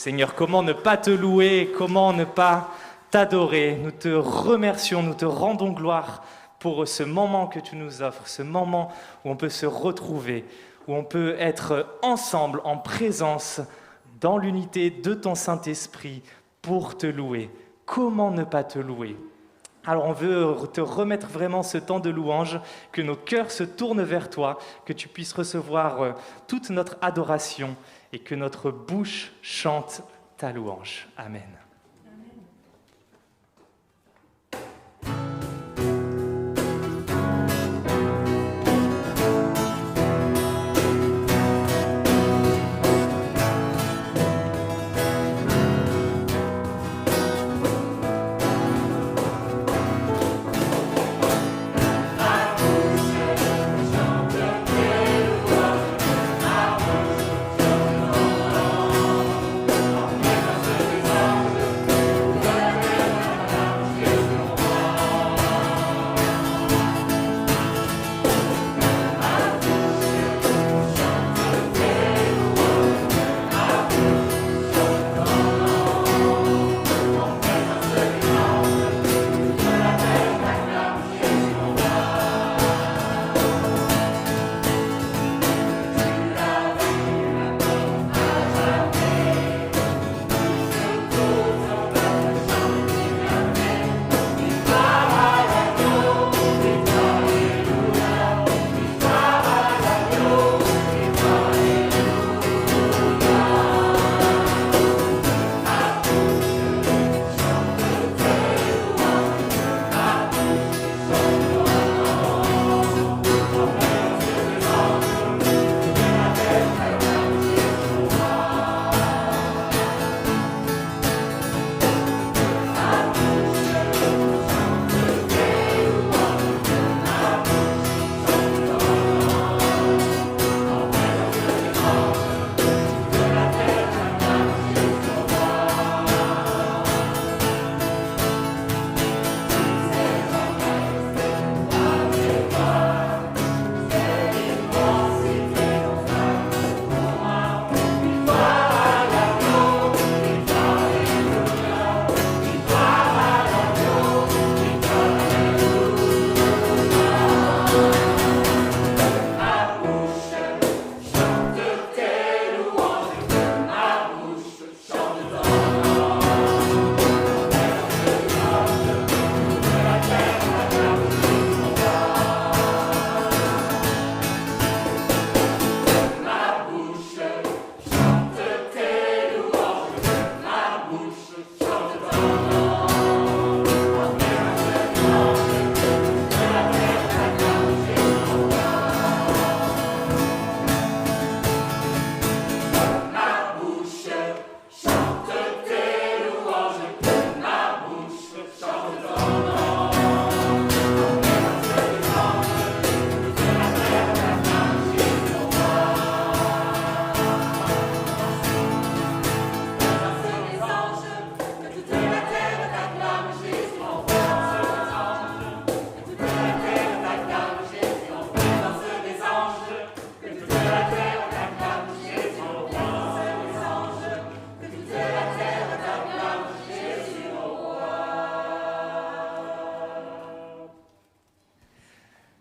Seigneur, comment ne pas te louer, comment ne pas t'adorer. Nous te remercions, nous te rendons gloire pour ce moment que tu nous offres, ce moment où on peut se retrouver, où on peut être ensemble, en présence, dans l'unité de ton Saint-Esprit, pour te louer. Comment ne pas te louer ? Alors on veut te remettre vraiment ce temps de louange, que nos cœurs se tournent vers toi, que tu puisses recevoir toute notre adoration et que notre bouche chante ta louange. Amen.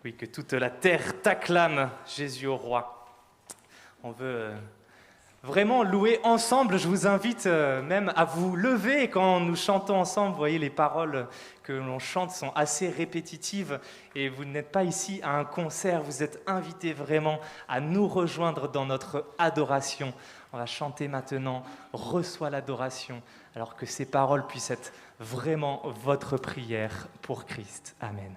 Oui, que toute la terre t'acclame, Jésus au roi. On veut vraiment louer ensemble. Je vous invite même à vous lever quand nous chantons ensemble. Vous voyez, les paroles que l'on chante sont assez répétitives et vous n'êtes pas ici à un concert. Vous êtes invités vraiment à nous rejoindre dans notre adoration. On va chanter maintenant « Reçois l'adoration » alors que ces paroles puissent être vraiment votre prière pour Christ. Amen.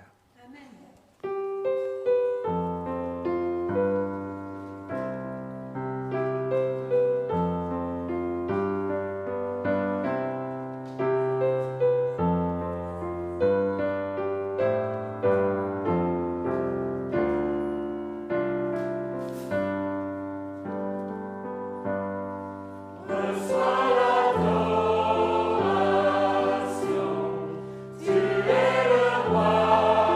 Roi.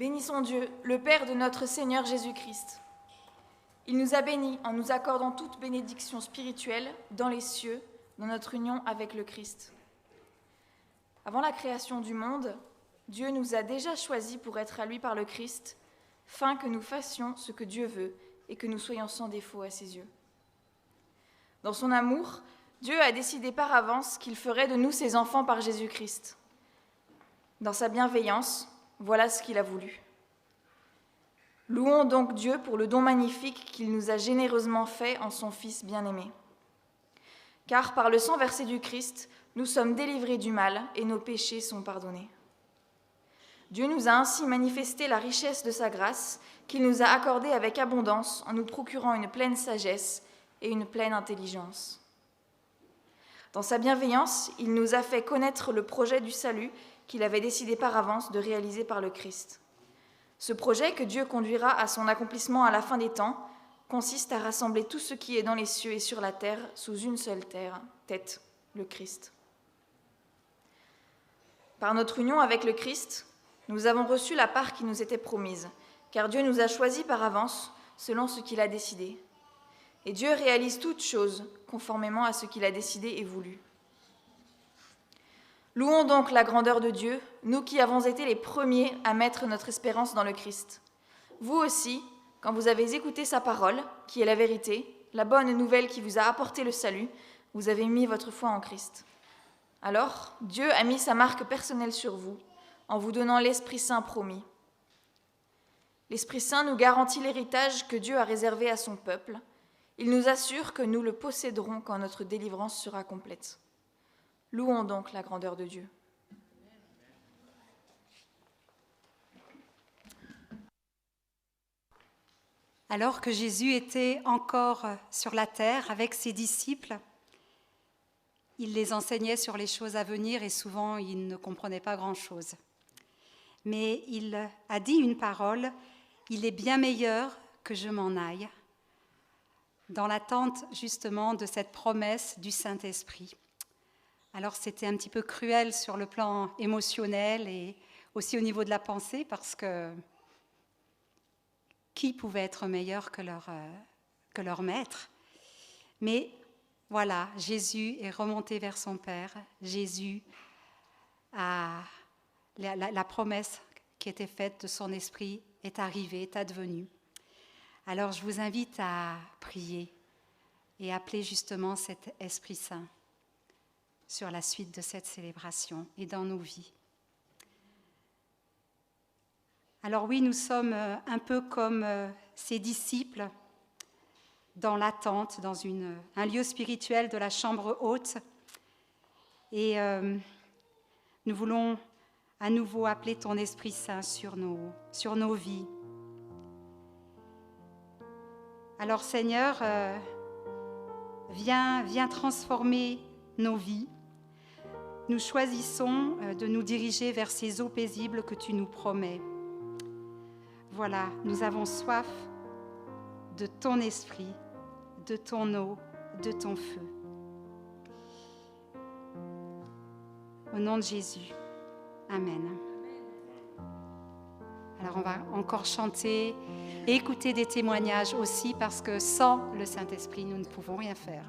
Bénissons Dieu, le Père de notre Seigneur Jésus-Christ. Il nous a bénis en nous accordant toute bénédiction spirituelle dans les cieux, dans notre union avec le Christ. Avant la création du monde, Dieu nous a déjà choisis pour être à lui par le Christ, afin que nous fassions ce que Dieu veut et que nous soyons sans défaut à ses yeux. Dans son amour, Dieu a décidé par avance qu'il ferait de nous ses enfants par Jésus-Christ. Dans sa bienveillance, voilà ce qu'il a voulu. Louons donc Dieu pour le don magnifique qu'il nous a généreusement fait en son Fils bien-aimé. Car par le sang versé du Christ, nous sommes délivrés du mal et nos péchés sont pardonnés. Dieu nous a ainsi manifesté la richesse de sa grâce qu'il nous a accordée avec abondance en nous procurant une pleine sagesse et une pleine intelligence. Dans sa bienveillance, il nous a fait connaître le projet du salut qu'il avait décidé par avance de réaliser par le Christ. Ce projet que Dieu conduira à son accomplissement à la fin des temps consiste à rassembler tout ce qui est dans les cieux et sur la terre sous une seule tête, le Christ. Par notre union avec le Christ, nous avons reçu la part qui nous était promise, car Dieu nous a choisis par avance selon ce qu'il a décidé. Et Dieu réalise toutes choses conformément à ce qu'il a décidé et voulu. Louons donc la grandeur de Dieu, nous qui avons été les premiers à mettre notre espérance dans le Christ. Vous aussi, quand vous avez écouté sa parole, qui est la vérité, la bonne nouvelle qui vous a apporté le salut, vous avez mis votre foi en Christ. Alors, Dieu a mis sa marque personnelle sur vous, en vous donnant l'Esprit Saint promis. L'Esprit Saint nous garantit l'héritage que Dieu a réservé à son peuple. Il nous assure que nous le posséderons quand notre délivrance sera complète. Louons donc la grandeur de Dieu. Alors que Jésus était encore sur la terre avec ses disciples, il les enseignait sur les choses à venir et souvent ils ne comprenaient pas grand-chose. Mais il a dit une parole, « Il est bien meilleur que je m'en aille », dans l'attente justement de cette promesse du Saint-Esprit. Alors c'était un petit peu cruel sur le plan émotionnel et aussi au niveau de la pensée parce que qui pouvait être meilleur que leur maître? Mais voilà, Jésus est remonté vers son Père. Jésus a la promesse qui était faite de son esprit est arrivée, est advenue. Alors je vous invite à prier et appeler justement cet Esprit Saint sur la suite de cette célébration et dans nos vies. Alors oui, nous sommes un peu comme ces disciples dans l'attente, dans un lieu spirituel de la chambre haute. Et nous voulons à nouveau appeler ton Esprit Saint sur nos vies. Alors Seigneur, viens transformer nos vies. Nous choisissons de nous diriger vers ces eaux paisibles que tu nous promets. Voilà, nous avons soif de ton esprit, de ton eau, de ton feu. Au nom de Jésus, Amen. Alors on va encore chanter et écouter des témoignages aussi parce que sans le Saint-Esprit, nous ne pouvons rien faire.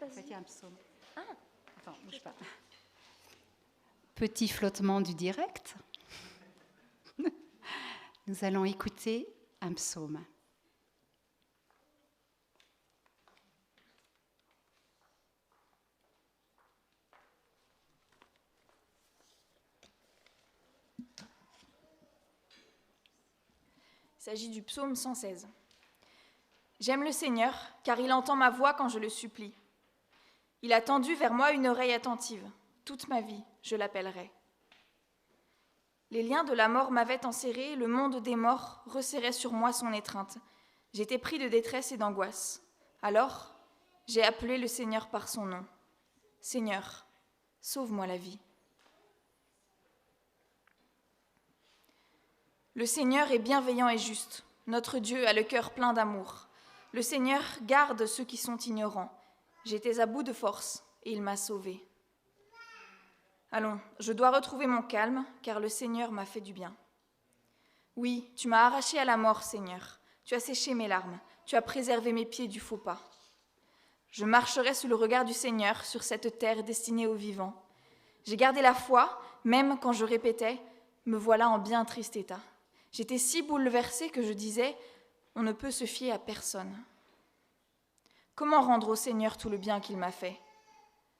En fait, il y a un psaume. Attends, bouge pas. Petit flottement du direct. Nous allons écouter un psaume. Il s'agit du psaume 116. J'aime le Seigneur, car il entend ma voix quand je le supplie. Il a tendu vers moi une oreille attentive. Toute ma vie, je l'appellerai. Les liens de la mort m'avaient enserré, le monde des morts resserrait sur moi son étreinte. J'étais pris de détresse et d'angoisse. Alors, j'ai appelé le Seigneur par son nom. Seigneur, sauve-moi la vie. Le Seigneur est bienveillant et juste. Notre Dieu a le cœur plein d'amour. Le Seigneur garde ceux qui sont ignorants. J'étais à bout de force et il m'a sauvée. Allons, je dois retrouver mon calme, car le Seigneur m'a fait du bien. Oui, tu m'as arraché à la mort, Seigneur. Tu as séché mes larmes. Tu as préservé mes pieds du faux pas. Je marcherai sous le regard du Seigneur sur cette terre destinée aux vivants. J'ai gardé la foi, même quand je répétais « Me voilà en bien triste état ». J'étais si bouleversée que je disais « On ne peut se fier à personne ». Comment rendre au Seigneur tout le bien qu'il m'a fait ?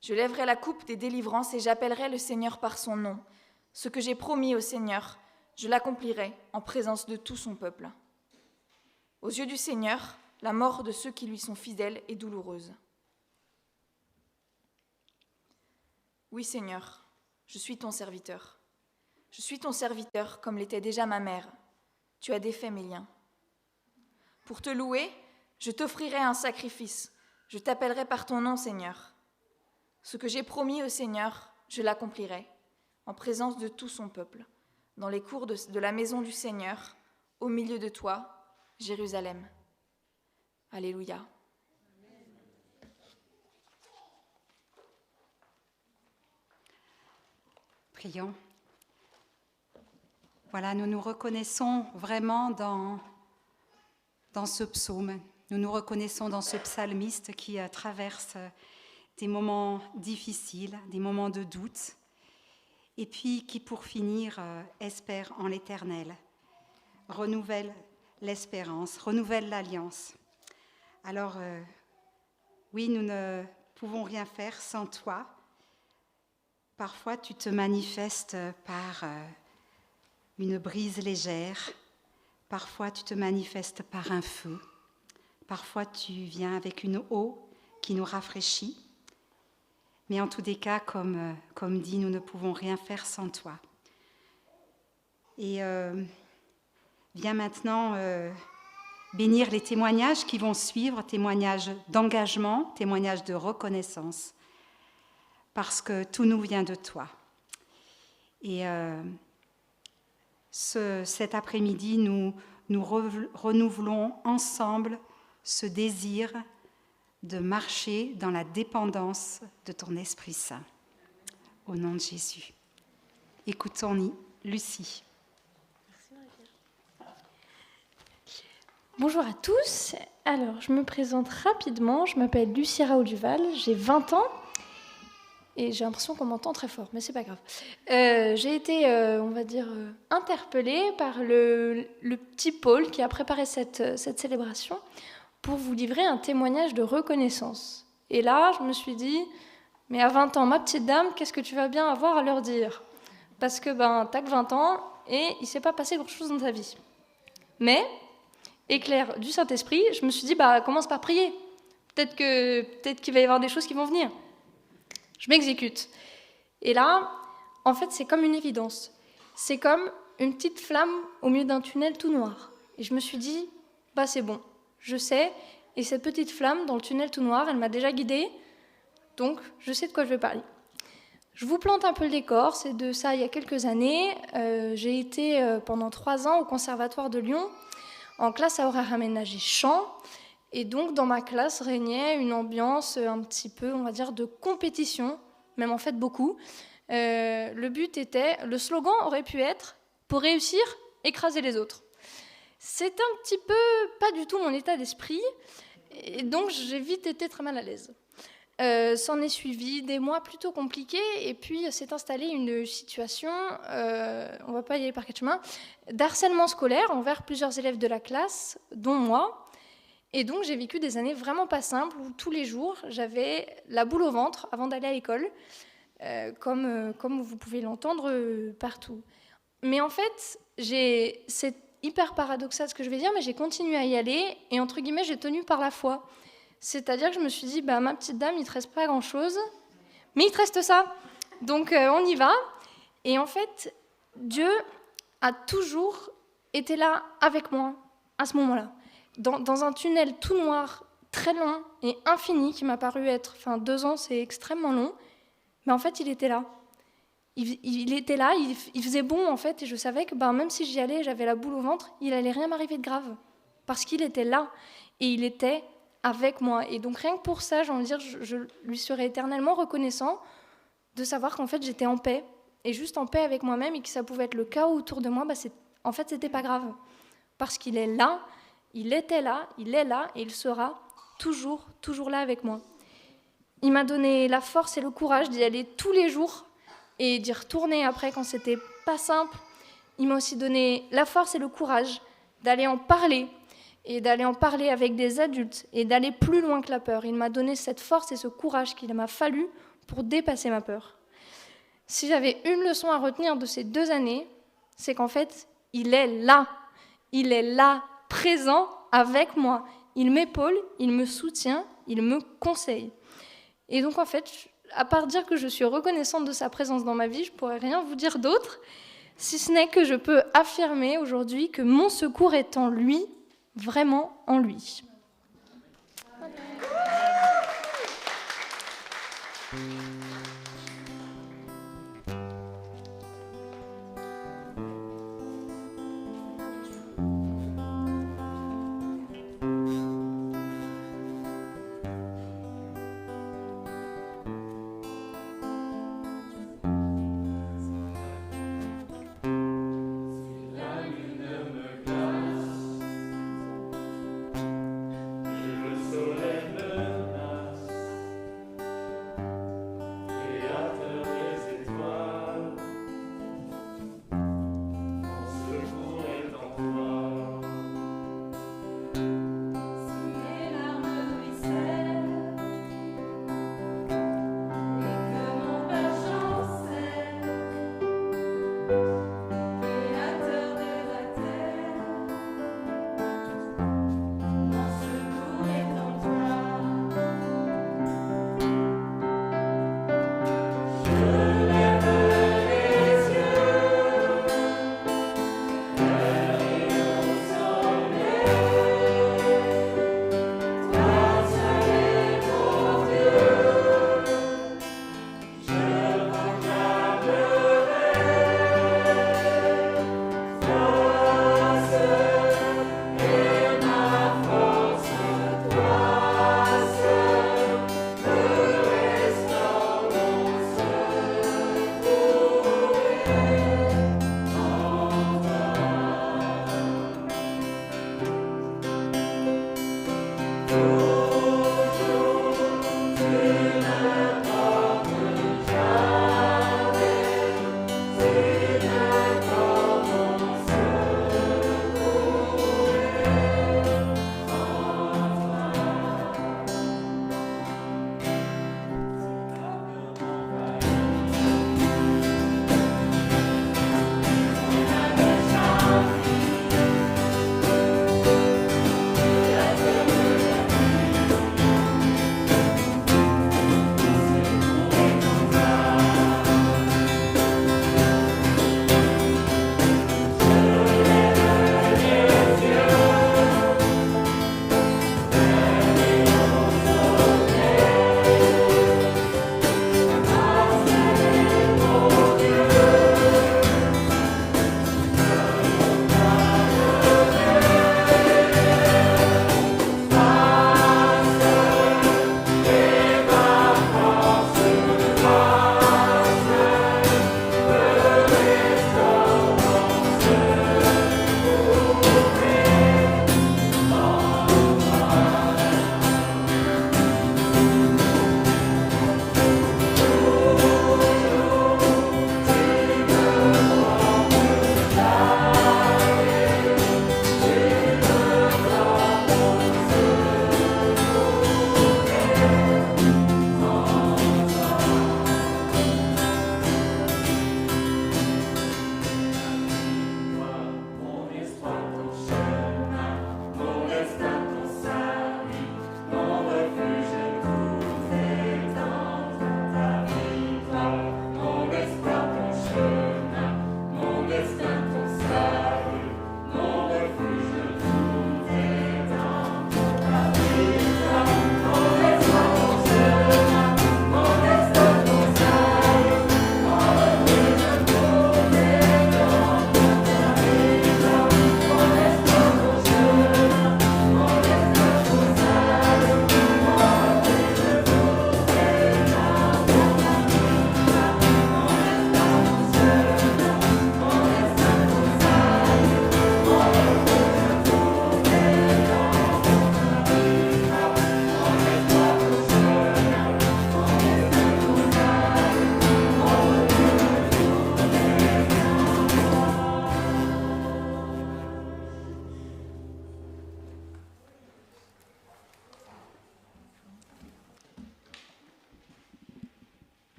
Je lèverai la coupe des délivrances et j'appellerai le Seigneur par son nom. Ce que j'ai promis au Seigneur, je l'accomplirai en présence de tout son peuple. Aux yeux du Seigneur, la mort de ceux qui lui sont fidèles est douloureuse. Oui, Seigneur, je suis ton serviteur. Je suis ton serviteur comme l'était déjà ma mère. Tu as défait mes liens. Pour te louer, je t'offrirai un sacrifice. Je t'appellerai par ton nom, Seigneur. Ce que j'ai promis au Seigneur, je l'accomplirai, en présence de tout son peuple, dans les cours de la maison du Seigneur, au milieu de toi, Jérusalem. Alléluia. Prions. Voilà, nous nous reconnaissons vraiment dans ce psaume. Nous nous reconnaissons dans ce psalmiste qui traverse des moments difficiles, des moments de doute, et puis qui, pour finir, espère en l'Éternel, renouvelle l'espérance, renouvelle l'alliance. Alors, oui, nous ne pouvons rien faire sans toi. Parfois, tu te manifestes par une brise légère. Parfois, tu te manifestes par un feu. Parfois, tu viens avec une eau qui nous rafraîchit. Mais en tous les cas, comme dit, nous ne pouvons rien faire sans toi. Et viens maintenant bénir les témoignages qui vont suivre, témoignages d'engagement, témoignages de reconnaissance, parce que tout nous vient de toi. Et cet après-midi, nous renouvelons ensemble ce désir de marcher dans la dépendance de ton Esprit Saint. Au nom de Jésus. Écoutons Lucie. Bonjour à tous. Alors, je me présente rapidement. Je m'appelle Lucie Raoult-Duval, j'ai 20 ans. Et j'ai l'impression qu'on m'entend très fort, mais c'est pas grave. J'ai été, on va dire, interpellée par le petit Paul qui a préparé cette célébration pour vous livrer un témoignage de reconnaissance. Et là, je me suis dit, mais à 20 ans, ma petite dame, qu'est-ce que tu vas bien avoir à leur dire ? Parce que t'as que 20 ans et il ne s'est pas passé grand-chose dans ta vie. Mais, éclair du Saint-Esprit, je me suis dit, commence par prier. Peut-être qu'il va y avoir des choses qui vont venir. Je m'exécute. Et là, en fait, c'est comme une évidence. C'est comme une petite flamme au milieu d'un tunnel tout noir. Et je me suis dit, c'est bon, je sais. Et cette petite flamme dans le tunnel tout noir, elle m'a déjà guidée. Donc, je sais de quoi je vais parler. Je vous plante un peu le décor. C'est de ça il y a quelques années. J'ai été pendant 3 ans au Conservatoire de Lyon, en classe à horaire aménagé chant. Et donc, dans ma classe régnait une ambiance un petit peu, on va dire, de compétition, même en fait beaucoup. Le slogan aurait pu être « Pour réussir, écraser les autres ». C'est un petit peu pas du tout mon état d'esprit, et donc j'ai vite été très mal à l'aise. S'en est suivi des mois plutôt compliqués et puis s'est installée une situation, on ne va pas y aller par quatre chemins, d'harcèlement scolaire envers plusieurs élèves de la classe, dont moi. Et donc j'ai vécu des années vraiment pas simples où tous les jours j'avais la boule au ventre avant d'aller à l'école, comme vous pouvez l'entendre partout. Mais en fait, c'est hyper paradoxal ce que je vais dire, mais j'ai continué à y aller et entre guillemets j'ai tenu par la foi. C'est-à-dire que je me suis dit, ma petite dame, il ne te reste pas grand-chose, mais il te reste ça. Donc on y va. Et en fait, Dieu a toujours été là avec moi à ce moment-là. Dans un tunnel tout noir, très long et infini, qui m'a paru être... 2 ans, c'est extrêmement long. Mais en fait, il était là. Il était là, il faisait bon, en fait. Et je savais que même si j'y allais, j'avais la boule au ventre, il n'allait rien m'arriver de grave. Parce qu'il était là. Et il était avec moi. Et donc rien que pour ça, j'ai envie de dire, je lui serai éternellement reconnaissant de savoir qu'en fait j'étais en paix, et juste en paix avec moi-même, et que ça pouvait être le chaos autour de moi, en fait c'était pas grave, parce qu'il est là, il était là, il est là, et il sera toujours là avec moi. Il m'a donné la force et le courage d'y aller tous les jours, et d'y retourner après quand c'était pas simple. Il m'a aussi donné la force et le courage d'aller en parler, et d'aller en parler avec des adultes, et d'aller plus loin que la peur. Il m'a donné cette force et ce courage qu'il m'a fallu pour dépasser ma peur. Si j'avais une leçon à retenir de ces 2 années, c'est qu'en fait, il est là, présent avec moi. Il m'épaule, il me soutient, il me conseille. Et donc en fait, à part dire que je suis reconnaissante de sa présence dans ma vie, je ne pourrais rien vous dire d'autre, si ce n'est que je peux affirmer aujourd'hui que mon secours est en lui, vraiment en lui.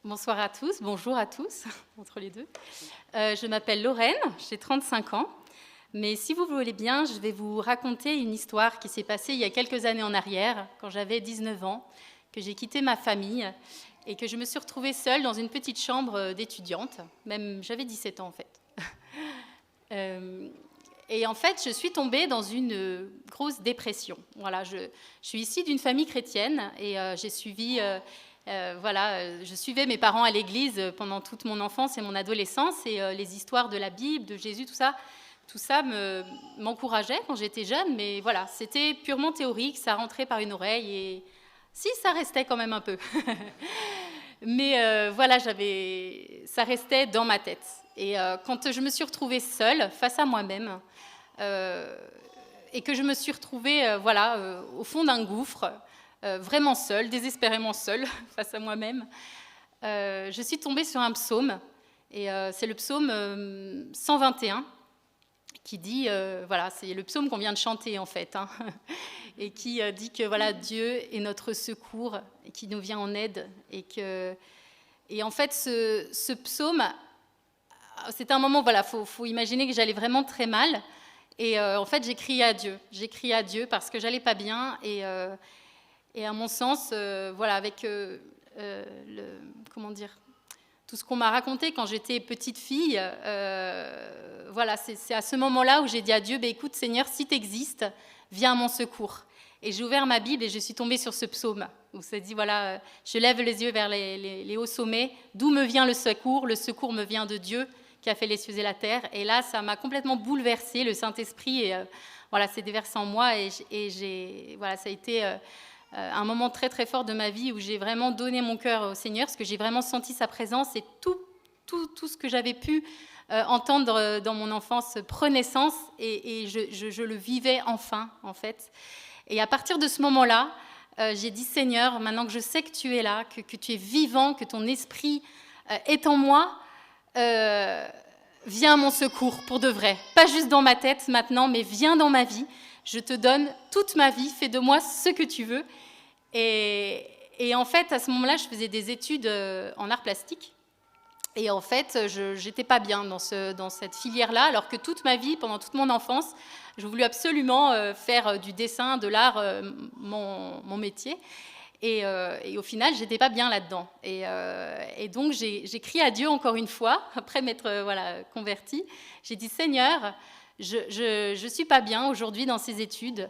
Bonsoir à tous, bonjour à tous, entre les deux. Je m'appelle Lorraine, j'ai 35 ans. Mais si vous voulez bien, je vais vous raconter une histoire qui s'est passée il y a quelques années en arrière, quand j'avais 19 ans, que j'ai quitté ma famille et que je me suis retrouvée seule dans une petite chambre d'étudiante. Même, j'avais 17 ans en fait. Et en fait, je suis tombée dans une grosse dépression. Voilà, je suis issue d'une famille chrétienne et j'ai suivi, je suivais mes parents à l'église pendant toute mon enfance et mon adolescence et les histoires de la Bible, de Jésus, tout ça m'encourageait quand j'étais jeune, mais voilà, c'était purement théorique, ça rentrait par une oreille et si, ça restait quand même un peu. Mais voilà, ça restait dans ma tête. Et quand je me suis retrouvée seule, face à moi-même, et que je me suis retrouvée au fond d'un gouffre, vraiment seule, désespérément seule, face à moi-même, je suis tombée sur un psaume, et c'est le psaume 121, qui dit, c'est le psaume qu'on vient de chanter en fait, hein, et qui dit que voilà, Dieu est notre secours, et qui nous vient en aide, et en fait ce psaume, c'était un moment, faut imaginer que j'allais vraiment très mal, et en fait j'ai crié à Dieu parce que j'allais pas bien, et à mon sens, avec tout ce qu'on m'a raconté quand j'étais petite fille, c'est à ce moment-là où j'ai dit à Dieu, écoute Seigneur, si tu existes, viens à mon secours. Et j'ai ouvert ma Bible et je suis tombée sur ce psaume, où ça dit, je lève les yeux vers les hauts sommets, d'où me vient le secours me vient de Dieu, qui a fait les cieux et la terre. Et là, ça m'a complètement bouleversée, le Saint-Esprit, s'est déversé en moi, et ça a été un moment très très fort de ma vie où j'ai vraiment donné mon cœur au Seigneur, parce que j'ai vraiment senti sa présence, et tout ce que j'avais pu entendre dans mon enfance prenait sens, et je le vivais enfin, en fait. Et à partir de ce moment-là, j'ai dit, Seigneur, maintenant que je sais que tu es là, que tu es vivant, que ton esprit est en moi, viens à mon secours pour de vrai. Pas juste dans ma tête maintenant, mais viens dans ma vie. Je te donne toute ma vie, fais de moi ce que tu veux. Et en fait, à ce moment-là, je faisais des études en arts plastiques. Et en fait, je n'étais pas bien dans cette filière-là, alors que toute ma vie, pendant toute mon enfance, je voulais absolument faire du dessin, de l'art, mon métier. Et au final, je n'étais pas bien là-dedans. Et donc, j'ai crié à Dieu encore une fois, après m'être convertie. J'ai dit, Seigneur, je ne suis pas bien aujourd'hui dans ces études.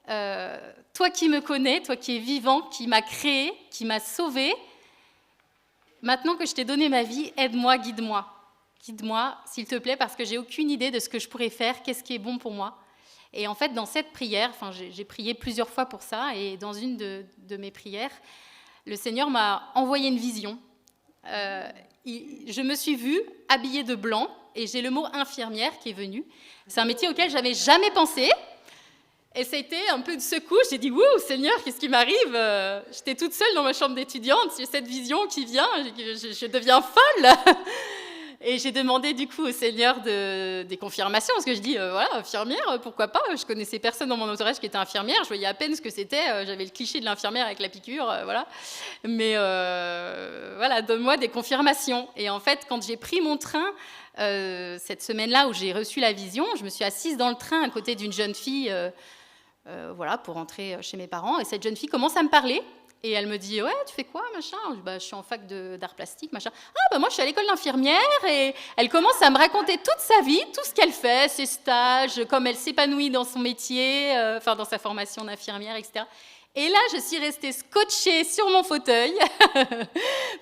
Toi qui me connais, toi qui es vivant, qui m'as créé, qui m'as sauvé, maintenant que je t'ai donné ma vie, aide-moi, guide-moi. Guide-moi, s'il te plaît, parce que j'ai aucune idée de ce que je pourrais faire, qu'est-ce qui est bon pour moi. Et en fait, dans cette prière, j'ai prié plusieurs fois pour ça, et dans une de mes prières, le Seigneur m'a envoyé une vision. Je me suis vue habillée de blanc, et j'ai le mot infirmière qui est venu. C'est un métier auquel je n'avais jamais pensé. Et ça a été un peu de secousse. J'ai dit, wouh, Seigneur, qu'est-ce qui m'arrive ? J'étais toute seule dans ma chambre d'étudiante. J'ai cette vision qui vient, je deviens folle. Et j'ai demandé du coup au Seigneur des confirmations, parce que je dis, infirmière, pourquoi pas ? Je connaissais personne dans mon entourage qui était infirmière. Je voyais à peine ce que c'était. J'avais le cliché de l'infirmière avec la piqûre, voilà. Mais donne-moi des confirmations. Et en fait, quand j'ai pris mon train, cette semaine-là où j'ai reçu la vision, je me suis assise dans le train à côté d'une jeune fille, pour rentrer chez mes parents. Et cette jeune fille commence à me parler. Et elle me dit, ouais, tu fais quoi, machin ? Je suis en fac d'art plastique, machin. Moi, je suis à l'école d'infirmière. Et elle commence à me raconter toute sa vie, tout ce qu'elle fait, ses stages, comme elle s'épanouit dans son métier, dans sa formation d'infirmière, etc. Et là, je suis restée scotchée sur mon fauteuil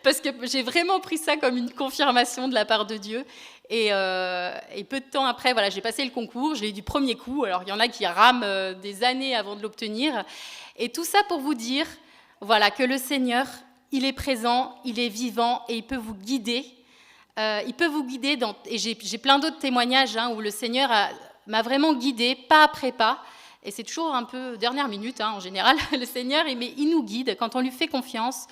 parce que j'ai vraiment pris ça comme une confirmation de la part de Dieu. Et peu de temps après, j'ai passé le concours, je l'ai eu du premier coup. Alors, il y en a qui rament des années avant de l'obtenir. Et tout ça pour vous dire, que le Seigneur, il est présent, il est vivant et il peut vous guider. Il peut vous guider et j'ai plein d'autres témoignages où le Seigneur m'a vraiment guidée, pas après pas. Et c'est toujours un peu dernière minute, en général. Le Seigneur, il nous guide quand on lui fait confiance.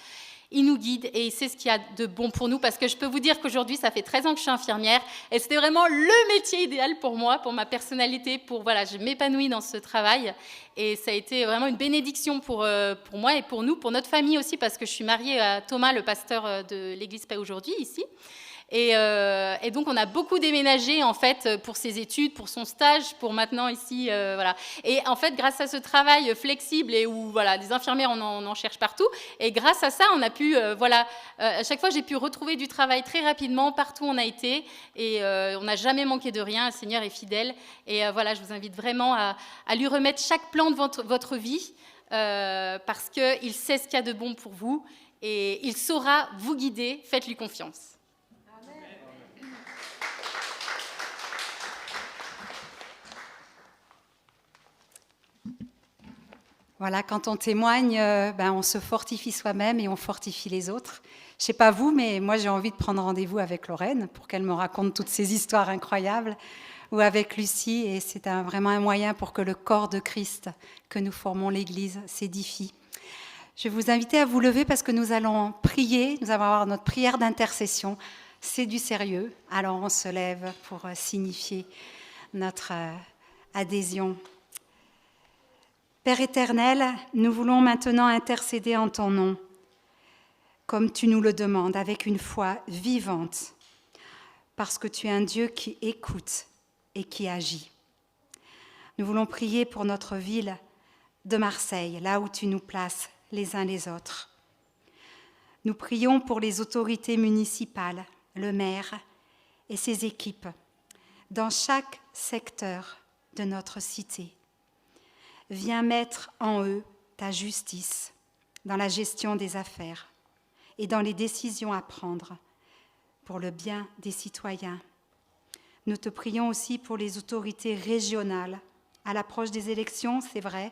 il nous guide et il sait ce qu'il y a de bon pour nous. Parce que je peux vous dire qu'aujourd'hui, ça fait 13 ans que je suis infirmière et c'était vraiment le métier idéal pour moi, pour ma personnalité, je m'épanouis dans ce travail. Et ça a été vraiment une bénédiction pour moi et pour nous, pour notre famille aussi, parce que je suis mariée à Thomas, le pasteur de l'Église Paix aujourd'hui, ici. Et donc, on a beaucoup déménagé, en fait, pour ses études, pour son stage, pour maintenant ici, voilà. Et en fait, grâce à ce travail flexible et où, voilà, des infirmières, on en cherche partout. Et grâce à ça, on a pu, à chaque fois, j'ai pu retrouver du travail très rapidement, partout où on a été. Et on n'a jamais manqué de rien. Le Seigneur est fidèle. Et voilà, je vous invite vraiment à lui remettre chaque plan de votre vie, parce qu'il sait ce qu'il y a de bon pour vous. Et il saura vous guider. Faites-lui confiance. Voilà, quand on témoigne, on se fortifie soi-même et on fortifie les autres. Je ne sais pas vous, mais moi j'ai envie de prendre rendez-vous avec Lorraine pour qu'elle me raconte toutes ces histoires incroyables, ou avec Lucie, et c'est vraiment un moyen pour que le corps de Christ que nous formons l'Église s'édifie. Je vais vous inviter à vous lever parce que nous allons prier, nous allons avoir notre prière d'intercession. C'est du sérieux, alors on se lève pour signifier notre adhésion. Père éternel, nous voulons maintenant intercéder en ton nom, comme tu nous le demandes, avec une foi vivante, parce que tu es un Dieu qui écoute et qui agit. Nous voulons prier pour notre ville de Marseille, là où tu nous places les uns les autres. Nous prions pour les autorités municipales, le maire et ses équipes, dans chaque secteur de notre cité. Viens mettre en eux ta justice dans la gestion des affaires et dans les décisions à prendre pour le bien des citoyens. Nous te prions aussi pour les autorités régionales, à l'approche des élections, c'est vrai,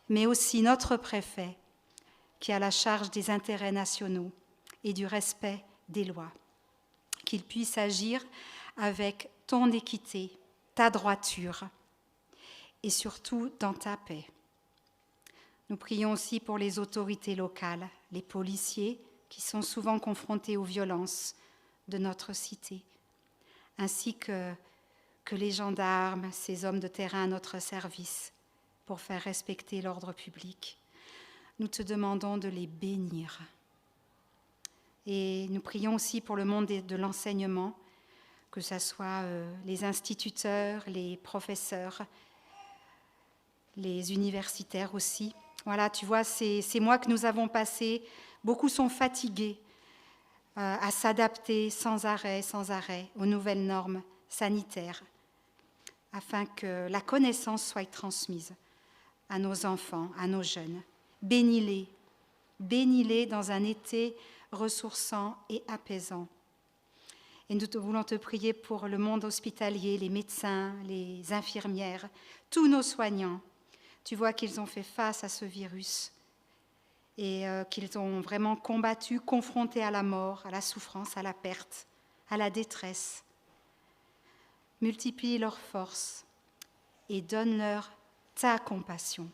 mais aussi notre préfet, qui a la charge des intérêts nationaux et du respect des lois. Qu'il puisse agir avec ton équité, ta droiture, et surtout dans ta paix. Nous prions aussi pour les autorités locales, les policiers qui sont souvent confrontés aux violences de notre cité, ainsi que les gendarmes, ces hommes de terrain à notre service, pour faire respecter l'ordre public. Nous te demandons de les bénir. Et nous prions aussi pour le monde de l'enseignement, que ce soit les instituteurs, les professeurs, les universitaires aussi. Voilà, tu vois, ces mois que nous avons passés, beaucoup sont fatigués à s'adapter sans arrêt, aux nouvelles normes sanitaires, afin que la connaissance soit transmise à nos enfants, à nos jeunes. Bénis-les dans un été ressourçant et apaisant. Et nous voulons te prier pour le monde hospitalier, les médecins, les infirmières, tous nos soignants. Tu vois qu'ils ont fait face à ce virus et qu'ils ont vraiment combattu, confrontés à la mort, à la souffrance, à la perte, à la détresse. Multiplie leurs forces et donne-leur ta compassion.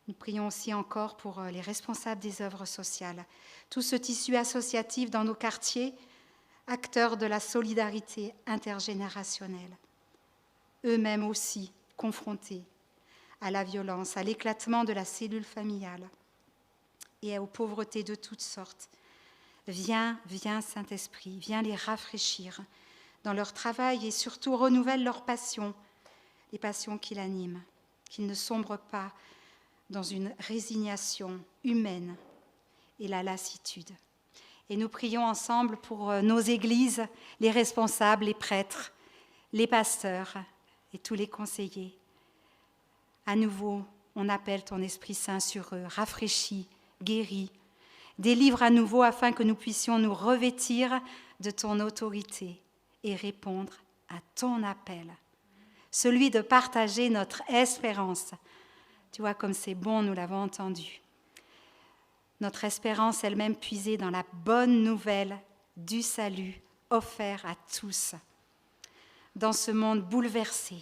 Nous prions aussi encore pour les responsables des œuvres sociales, tout ce tissu associatif dans nos quartiers, acteurs de la solidarité intergénérationnelle, eux-mêmes aussi confrontés à la violence, à l'éclatement de la cellule familiale et aux pauvretés de toutes sortes. Viens, Saint-Esprit, viens les rafraîchir dans leur travail et surtout renouvelle leurs passions, les passions qui l'animent, qu'ils ne sombrent pas dans une résignation humaine et la lassitude. Et nous prions ensemble pour nos églises, les responsables, les prêtres, les pasteurs et tous les conseillers. À nouveau, on appelle ton Esprit Saint sur eux, rafraîchis, guéris, délivre à nouveau afin que nous puissions nous revêtir de ton autorité et répondre à ton appel, celui de partager notre espérance. Tu vois comme c'est bon, nous l'avons entendu. Notre espérance elle-même puisée dans la bonne nouvelle du salut offert à tous. Dans ce monde bouleversé,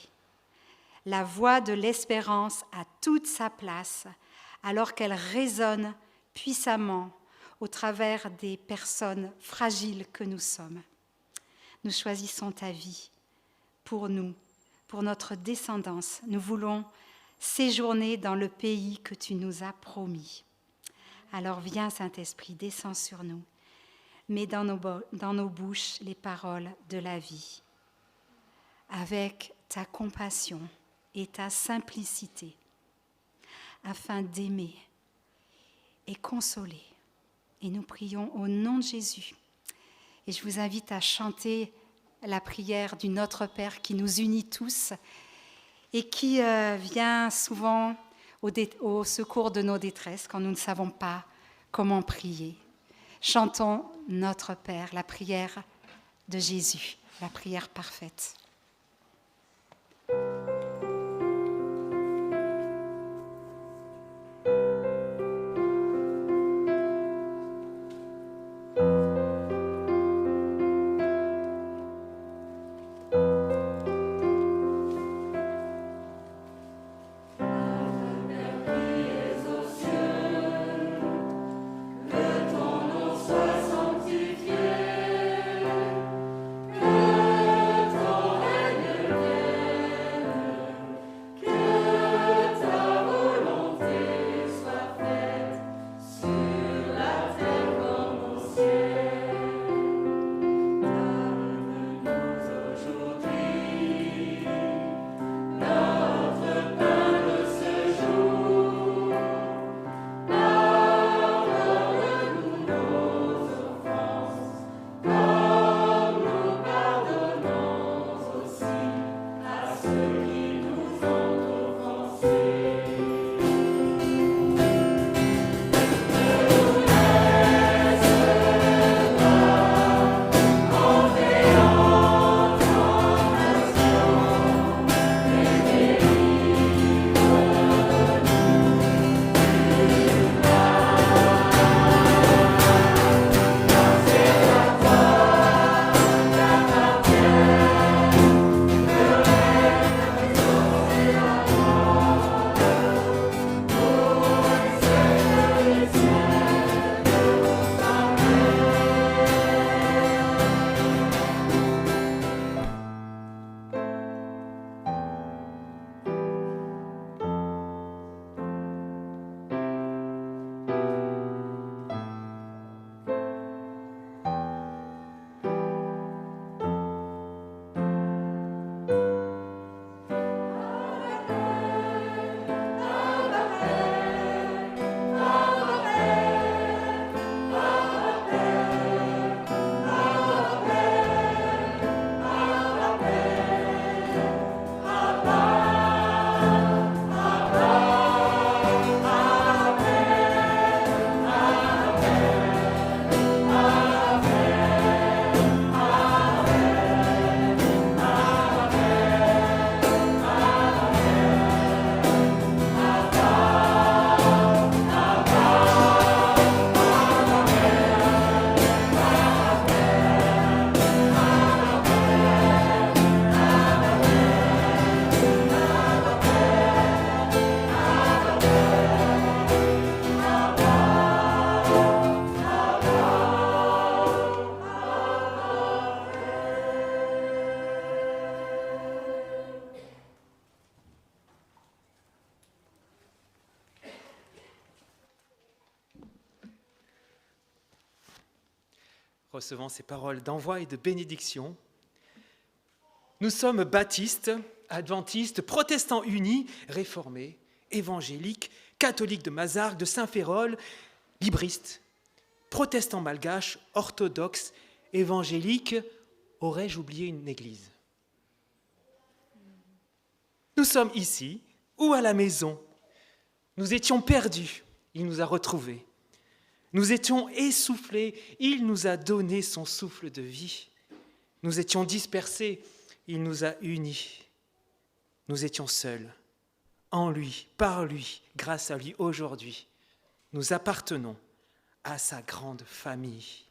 la voix de l'espérance a toute sa place alors qu'elle résonne puissamment au travers des personnes fragiles que nous sommes. Nous choisissons ta vie pour nous, pour notre descendance. Nous voulons séjourner dans le pays que tu nous as promis. Alors viens, Saint-Esprit, descends sur nous. Mets dans nos bouches les paroles de la vie. Avec ta compassion et ta simplicité, afin d'aimer et consoler. Et nous prions au nom de Jésus. Et je vous invite à chanter la prière du Notre Père qui nous unit tous et qui vient souvent au secours de nos détresses quand nous ne savons pas comment prier. Chantons Notre Père, la prière de Jésus, la prière parfaite. Recevant ces paroles d'envoi et de bénédiction. Nous sommes baptistes, adventistes, protestants unis, réformés, évangéliques, catholiques de Mazargues, de Saint-Férol, libristes, protestants malgaches, orthodoxes, évangéliques. Aurais-je oublié une église? Nous sommes ici ou à la maison. Nous étions perdus, il nous a retrouvés. Nous étions essoufflés, il nous a donné son souffle de vie. Nous étions dispersés, il nous a unis. Nous étions seuls, en lui, par lui, grâce à lui aujourd'hui. Nous appartenons à sa grande famille.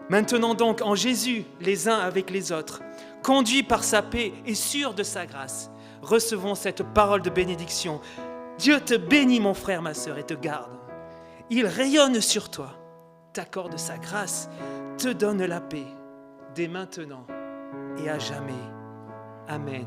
Maintenant donc, en Jésus, les uns avec les autres, conduits par sa paix et sûrs de sa grâce, recevons cette parole de bénédiction. Dieu te bénit, mon frère, ma sœur, et te garde. Il rayonne sur toi, t'accorde sa grâce, te donne la paix, dès maintenant et à jamais. Amen.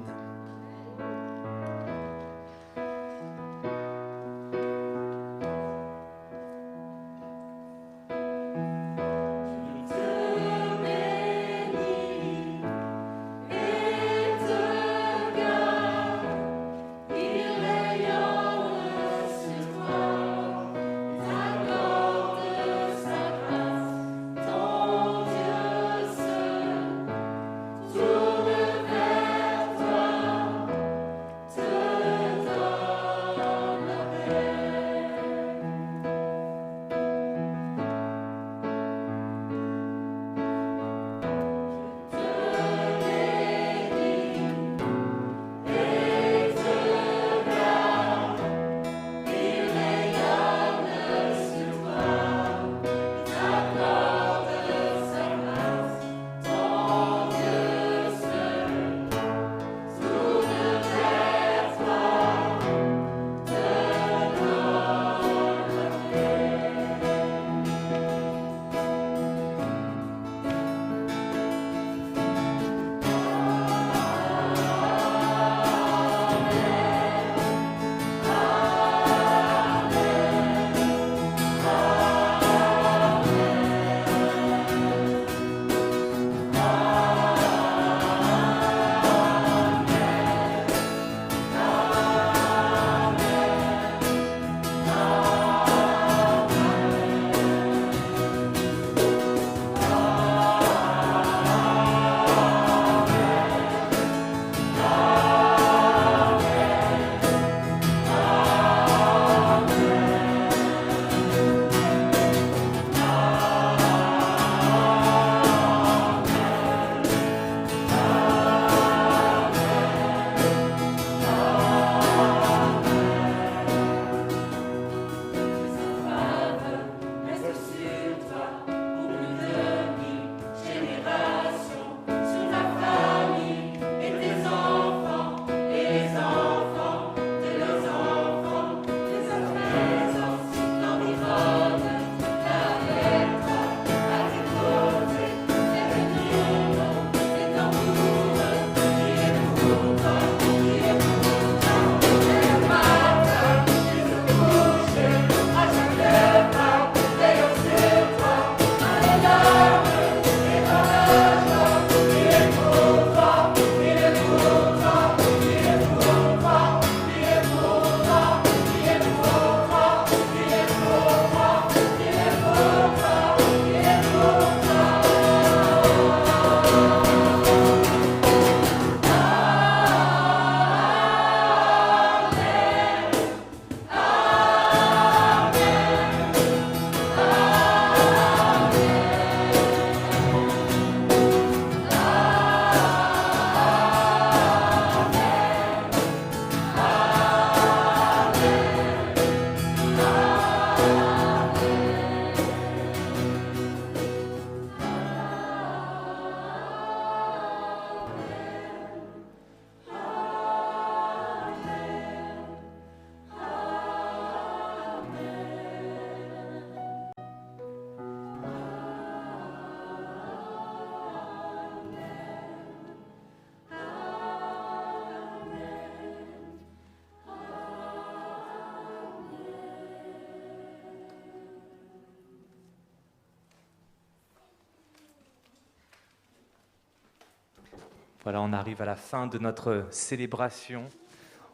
Voilà, on arrive à la fin de notre célébration.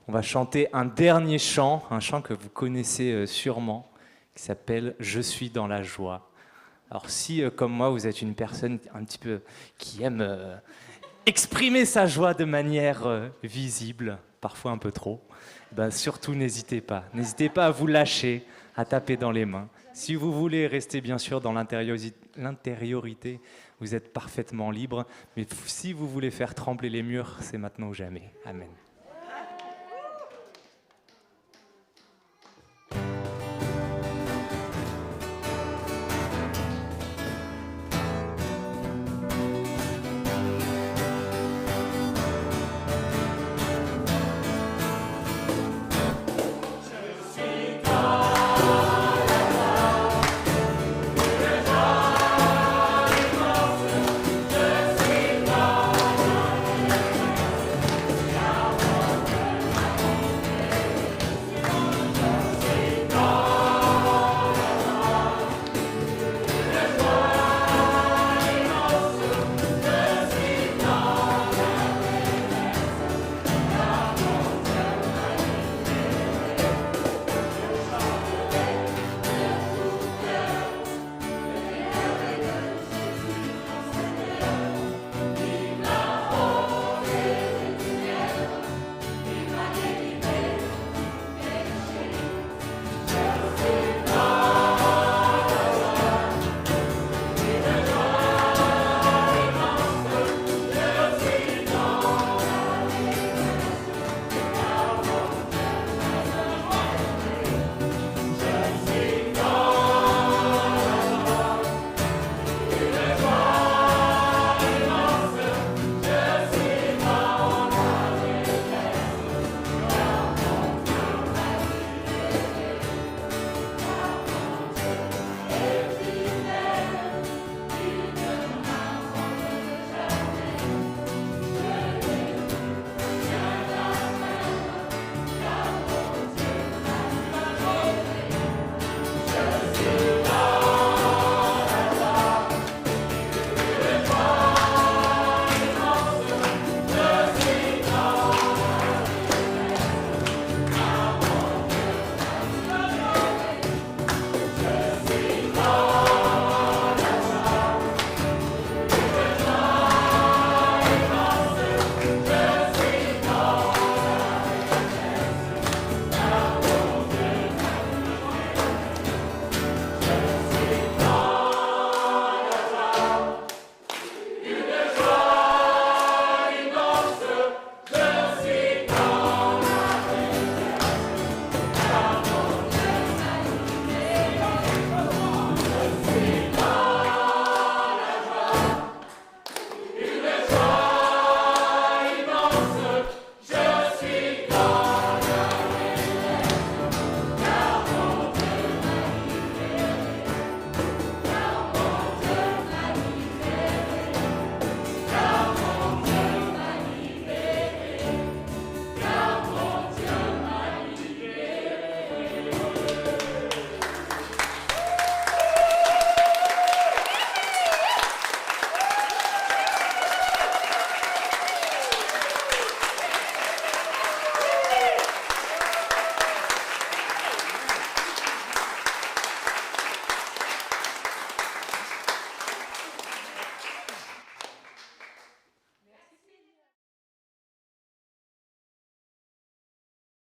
On va chanter un dernier chant, un chant que vous connaissez sûrement, qui s'appelle « Je suis dans la joie ». Alors si, comme moi, vous êtes une personne un petit peu qui aime exprimer sa joie de manière visible, parfois un peu trop, ben surtout n'hésitez pas. N'hésitez pas à vous lâcher, à taper dans les mains. Si vous voulez rester bien sûr dans l'intériorité, vous êtes parfaitement libre. Mais si vous voulez faire trembler les murs, c'est maintenant ou jamais. Amen.